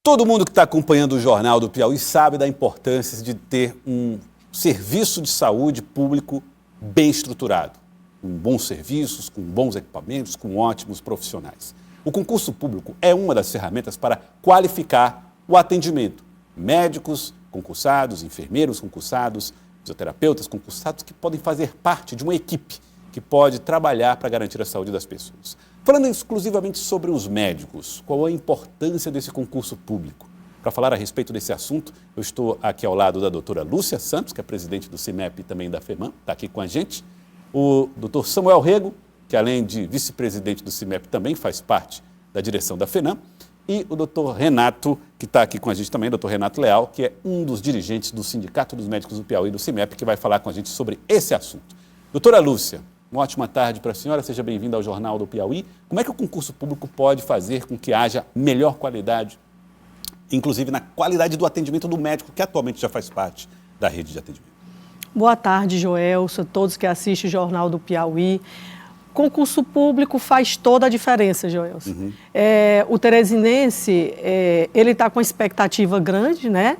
Todo mundo que está acompanhando o Jornal do Piauí sabe da importância de ter um serviço de saúde público bem estruturado, com bons serviços, com bons equipamentos, com ótimos profissionais. O concurso público é uma das ferramentas para qualificar o atendimento. Médicos concursados, enfermeiros concursados, fisioterapeutas concursados que podem fazer parte de uma equipe que pode trabalhar para garantir a saúde das pessoas. Falando exclusivamente sobre os médicos, qual a importância desse concurso público? Para falar a respeito desse assunto, eu estou aqui ao lado da doutora Lúcia Santos, que é presidente do CIMEP e também da FEMAM, está aqui com a gente. O doutor Samuel Rego, que além de vice-presidente do CIMEP também faz parte da direção da FENAM. E o doutor Renato, que está aqui com a gente também, doutor Renato Leal, que é um dos dirigentes do Sindicato dos Médicos do Piauí, do CIMEP, que vai falar com a gente sobre esse assunto. Doutora Lúcia, uma ótima tarde para a senhora, seja bem-vinda ao Jornal do Piauí. Como é que o concurso público pode fazer com que haja melhor qualidade, inclusive na qualidade do atendimento do médico, que atualmente já faz parte da rede de atendimento? Boa tarde, Joelson, todos que assistem o Jornal do Piauí. Concurso público faz toda a diferença, Joelson. O teresinense, ele está com expectativa grande, né,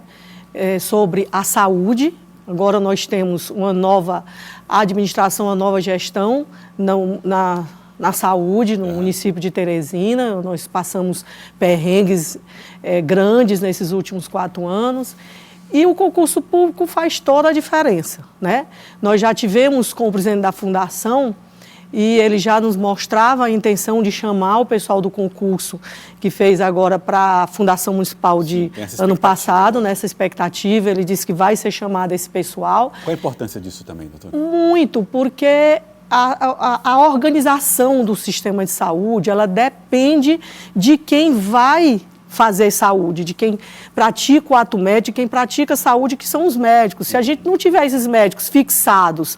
sobre a saúde. Agora nós temos uma nova administração, uma nova gestão na saúde, no município de Teresina. Nós passamos perrengues grandes nesses últimos 4 anos. E o concurso público faz toda a diferença, né? Nós já tivemos com o presidente da fundação e ele já nos mostrava a intenção de chamar o pessoal do concurso que fez agora para a Fundação Municipal de ano passado, nessa expectativa. Ele disse que vai ser chamado esse pessoal. Qual a importância disso também, doutor? Muito, porque a organização do sistema de saúde, ela depende de quem vai fazer saúde, de quem pratica o ato médico, de quem pratica saúde, que são os médicos. Se a gente não tiver esses médicos fixados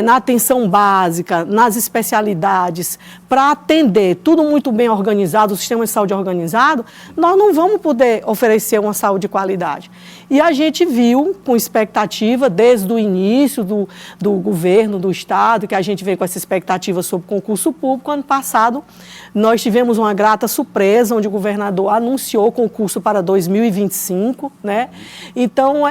na atenção básica, nas especialidades, para atender tudo muito bem organizado, o sistema de saúde organizado, nós não vamos poder oferecer uma saúde de qualidade. E a gente viu com expectativa, desde o início do governo, do Estado, que a gente veio com essa expectativa sobre concurso público. Ano passado, nós tivemos uma grata surpresa, onde o governador anunciou o concurso para 2025, né? Então,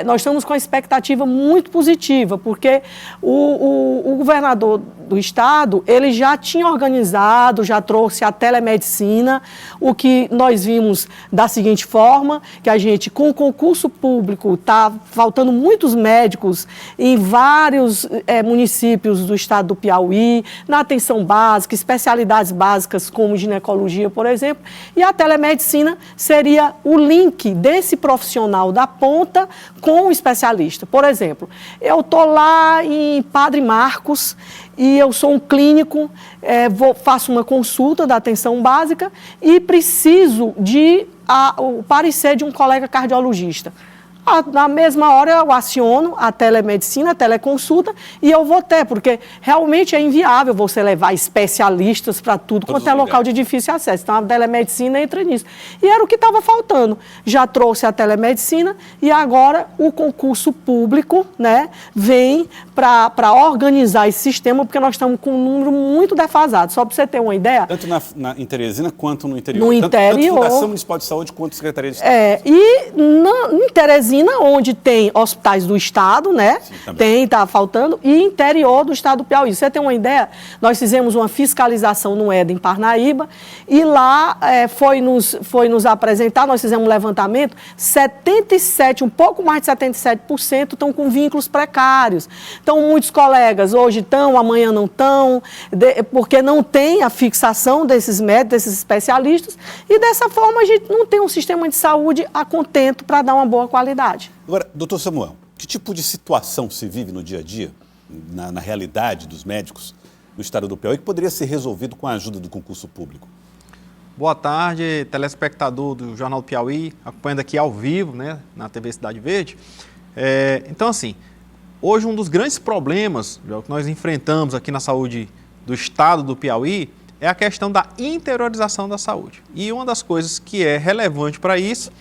nós estamos com uma expectativa muito positiva, porque o governador do Estado, ele já tinha organizado, já trouxe a telemedicina, o que nós vimos da seguinte forma, que a gente, com o concurso público, está faltando muitos médicos em vários municípios do estado do Piauí, na atenção básica, especialidades básicas como ginecologia, por exemplo, e a telemedicina seria o link desse profissional da ponta com o especialista. Por exemplo, eu estou lá em Padre Marcos e eu sou um clínico, faço uma consulta da atenção básica e preciso o parecer de um colega cardiologista. Na mesma hora eu aciono a telemedicina, a teleconsulta e eu vou ter, porque realmente é inviável você levar especialistas para tudo quanto é local de difícil acesso. Então a telemedicina entra nisso. E era o que estava faltando. Já trouxe a telemedicina e agora o concurso público, né, vem para organizar esse sistema, porque nós estamos com um número muito defasado. Só para você ter uma ideia. Tanto em Teresina quanto no interior. No interior. Tanto Fundação Municipal de Saúde quanto Secretaria de Estado. Em Teresina, onde tem hospitais do Estado, né? Sim, está faltando, e interior do Estado do Piauí. Você tem uma ideia? Nós fizemos uma fiscalização no EDA em Parnaíba e lá foi nos apresentar, nós fizemos um levantamento, 77, um pouco mais de 77% estão com vínculos precários. Então, muitos colegas hoje estão, amanhã não estão, porque não tem a fixação desses médicos, desses especialistas, e dessa forma a gente não tem um sistema de saúde a contento para dar uma boa qualidade. Agora, doutor Samuel, que tipo de situação se vive no dia a dia, na realidade dos médicos no estado do Piauí, que poderia ser resolvido com a ajuda do concurso público? Boa tarde, telespectador do Jornal do Piauí, acompanhando aqui ao vivo, né, na TV Cidade Verde. Então, assim, hoje um dos grandes problemas que nós enfrentamos aqui na saúde do estado do Piauí é a questão da interiorização da saúde. E uma das coisas que é relevante para isso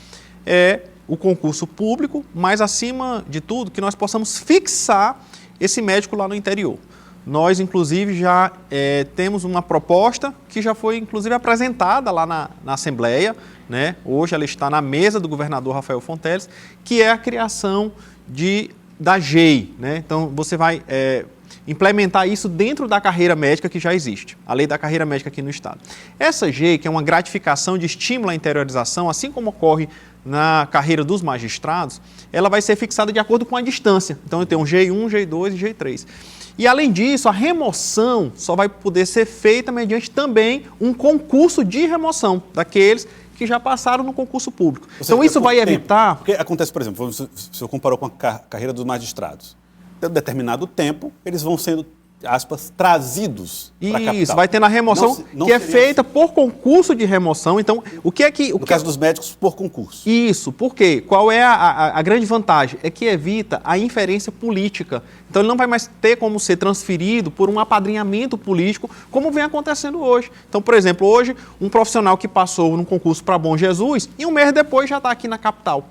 é o concurso público, mas acima de tudo que nós possamos fixar esse médico lá no interior. nós, inclusive, já temos uma proposta que já foi, inclusive, apresentada lá na Assembleia, né? Hoje ela está na mesa do governador Rafael Fonteles, que é a criação da GEI, né? Então, você vai implementar isso dentro da carreira médica que já existe, a lei da carreira médica aqui no Estado. Essa GEI, que é uma gratificação de estímulo à interiorização, assim como ocorre na carreira dos magistrados, ela vai ser fixada de acordo com a distância. Então, eu tenho um G1, G2 e G3. E, além disso, a remoção só vai poder ser feita mediante também um concurso de remoção daqueles que já passaram no concurso público. Então, isso vai evitar... Porque acontece, por exemplo, se eu comparou com a carreira dos magistrados, em um determinado tempo, eles vão sendo, aspas, trazidos para a capital. Isso, vai ter na remoção que é feita por concurso de remoção. Então, o que é que... No caso dos médicos, por concurso. Isso, por quê? Qual é a grande vantagem? É que evita a inferência política. Então, ele não vai mais ter como ser transferido por um apadrinhamento político, como vem acontecendo hoje. Então, por exemplo, hoje, um profissional que passou num concurso para Bom Jesus, e um mês depois já está aqui na capital.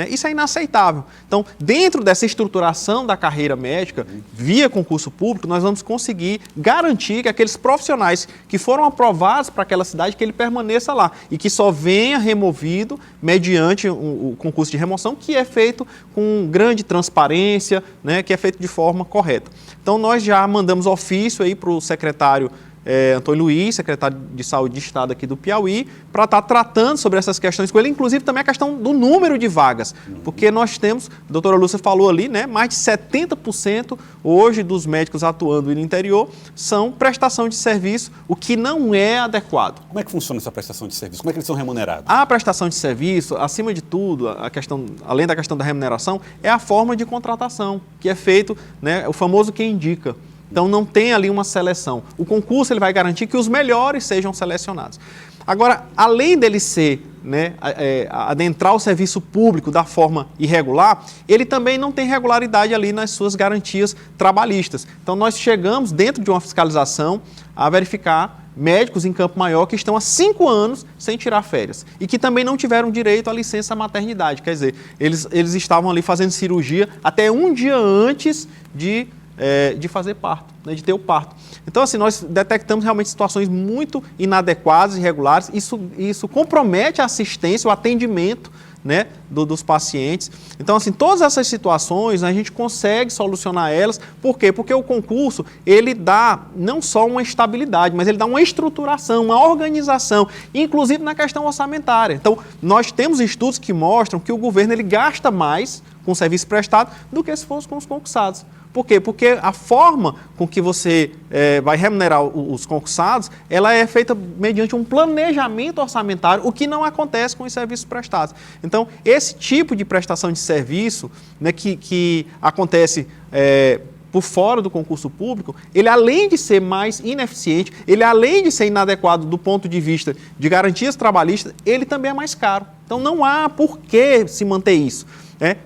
Isso é inaceitável. Então, dentro dessa estruturação da carreira médica, via concurso público, nós vamos conseguir garantir que aqueles profissionais que foram aprovados para aquela cidade, que ele permaneça lá e que só venha removido mediante o concurso de remoção, que é feito com grande transparência, né, que é feito de forma correta. Então, nós já mandamos ofício aí para o secretário Antônio Luiz, secretário de Saúde de Estado aqui do Piauí, para estar tratando sobre essas questões com ele, inclusive também a questão do número de vagas, porque nós temos, a doutora Lúcia falou ali, né, mais de 70% hoje dos médicos atuando no interior são prestação de serviço, o que não é adequado. Como é que funciona essa prestação de serviço? Como é que eles são remunerados? A prestação de serviço, acima de tudo, além da questão da remuneração, é a forma de contratação, que é feito, né, o famoso quem indica. Então, não tem ali uma seleção. O concurso ele vai garantir que os melhores sejam selecionados. Agora, além dele ser, né, adentrar o serviço público da forma irregular, ele também não tem regularidade ali nas suas garantias trabalhistas. Então, nós chegamos, dentro de uma fiscalização, a verificar médicos em Campo Maior que estão há 5 anos sem tirar férias e que também não tiveram direito à licença maternidade. Quer dizer, eles estavam ali fazendo cirurgia até um dia antes de fazer parto, né, de ter o parto. Então, assim, nós detectamos realmente situações muito inadequadas e irregulares. Isso compromete a assistência, o atendimento, né, dos pacientes. Então, assim, todas essas situações a gente consegue solucionar elas. Por quê? Porque o concurso, ele dá não só uma estabilidade, mas ele dá uma estruturação, uma organização, inclusive na questão orçamentária. Então, nós temos estudos que mostram que o governo ele gasta mais com o serviço prestado do que se fosse com os concursados. Por quê? Porque a forma com que você vai remunerar os concursados, ela é feita mediante um planejamento orçamentário, o que não acontece com os serviços prestados. Então, esse tipo de prestação de serviço, né, que acontece por fora do concurso público, ele além de ser mais ineficiente, ele além de ser inadequado do ponto de vista de garantias trabalhistas, ele também é mais caro. Então, não há por que se manter isso.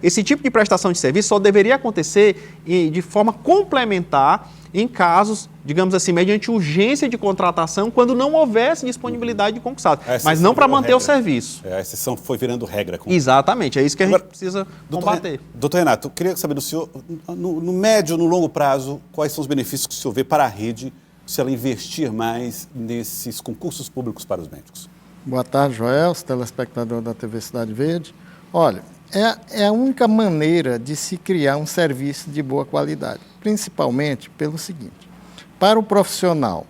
Esse tipo de prestação de serviço só deveria acontecer de forma complementar em casos, digamos assim, mediante urgência de contratação, quando não houvesse disponibilidade de concursado, mas não para manter o serviço. A exceção foi virando regra. Exatamente, é isso que a gente precisa combater. Doutor Renato, eu queria saber do senhor, no médio, no longo prazo, quais são os benefícios que o senhor vê para a rede se ela investir mais nesses concursos públicos para os médicos? Boa tarde, Joel, telespectador da TV Cidade Verde. Olha, é a única maneira de se criar um serviço de boa qualidade, principalmente pelo seguinte: para o profissional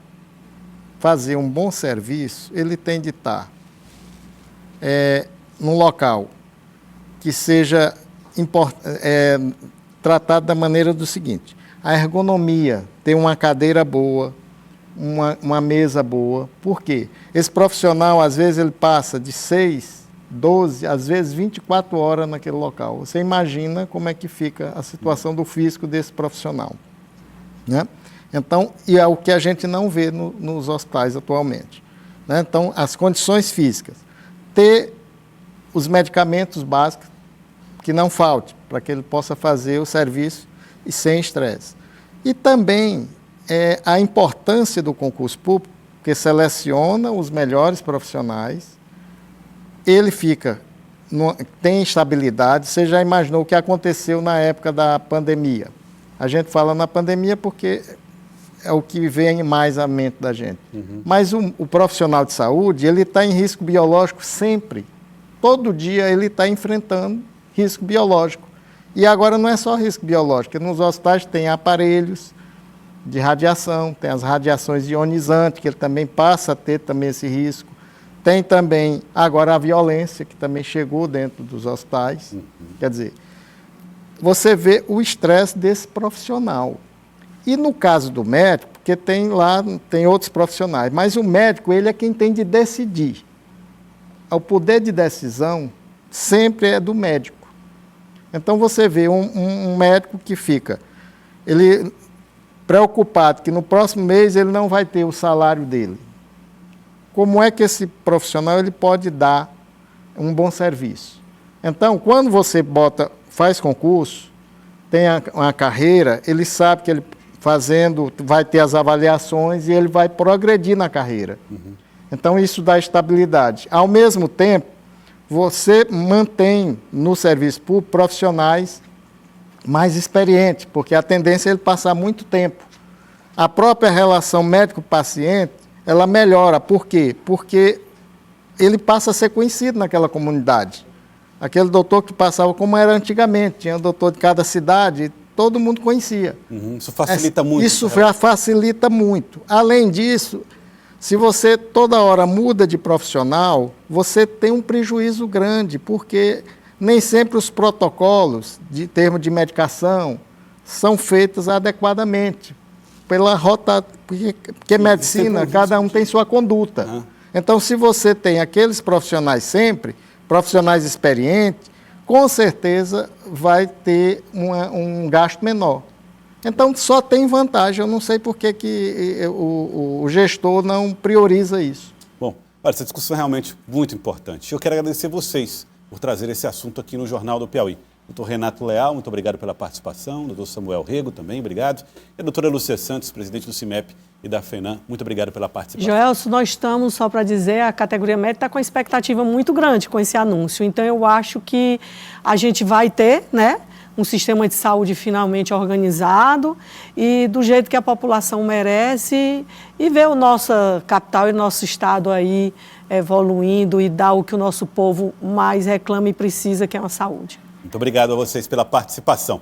fazer um bom serviço, ele tem de estar num local que seja tratado da maneira do seguinte: a ergonomia, ter uma cadeira boa, uma mesa boa. Por quê? Esse profissional, às vezes, ele passa de 6, 12, às vezes 24 horas naquele local. Você imagina como é que fica a situação do físico desse profissional, né? Então, e é o que a gente não vê nos hospitais atualmente, né? Então, as condições físicas. Ter os medicamentos básicos que não falte, para que ele possa fazer o serviço e sem estresse. E também a importância do concurso público, que seleciona os melhores profissionais. Ele tem estabilidade. Você já imaginou o que aconteceu na época da pandemia? A gente fala na pandemia porque é o que vem mais à mente da gente. Mas o profissional de saúde, ele está em risco biológico sempre. Todo dia ele está enfrentando risco biológico. E agora não é só risco biológico, nos hospitais tem aparelhos de radiação, tem as radiações ionizantes, que ele também passa a ter também esse risco. Tem também agora a violência, que também chegou dentro dos hospitais. Quer dizer, você vê o estresse desse profissional. E no caso do médico, porque tem outros profissionais, mas o médico, ele é quem tem de decidir. O poder de decisão sempre é do médico. Então você vê um médico que fica ele preocupado que no próximo mês ele não vai ter o salário dele. Como é que esse profissional ele pode dar um bom serviço? Então, quando você faz concurso, tem uma carreira, ele sabe que ele vai ter as avaliações e ele vai progredir na carreira. Então, isso dá estabilidade. Ao mesmo tempo, você mantém no serviço público profissionais mais experientes, porque a tendência é ele passar muito tempo. A própria relação médico-paciente, ela melhora. Por quê? Porque ele passa a ser conhecido naquela comunidade. Aquele doutor que passava como era antigamente, tinha um doutor de cada cidade, todo mundo conhecia. Isso facilita muito. Isso facilita muito. Além disso, se você toda hora muda de profissional, você tem um prejuízo grande, porque nem sempre os protocolos de termo de medicação são feitos adequadamente. Pela rota, porque medicina, cada um tem sua conduta. Então, se você tem aqueles profissionais sempre, profissionais experientes, com certeza vai ter um gasto menor. Então, só tem vantagem. Eu não sei por que o gestor não prioriza isso. Bom, olha, essa discussão é realmente muito importante. Eu quero agradecer vocês por trazer esse assunto aqui no Jornal do Piauí. Doutor Renato Leal, muito obrigado pela participação. Doutor Samuel Rego também, obrigado. E a doutora Lúcia Santos, presidente do CIMEP e da FENAM, muito obrigado pela participação. Joelson, nós estamos, só para dizer, a categoria médica está com uma expectativa muito grande com esse anúncio. Então, eu acho que a gente vai ter, né, um sistema de saúde finalmente organizado e do jeito que a população merece e ver o nosso capital e o nosso estado aí evoluindo e dar o que o nosso povo mais reclama e precisa, que é uma saúde. Muito obrigado a vocês pela participação.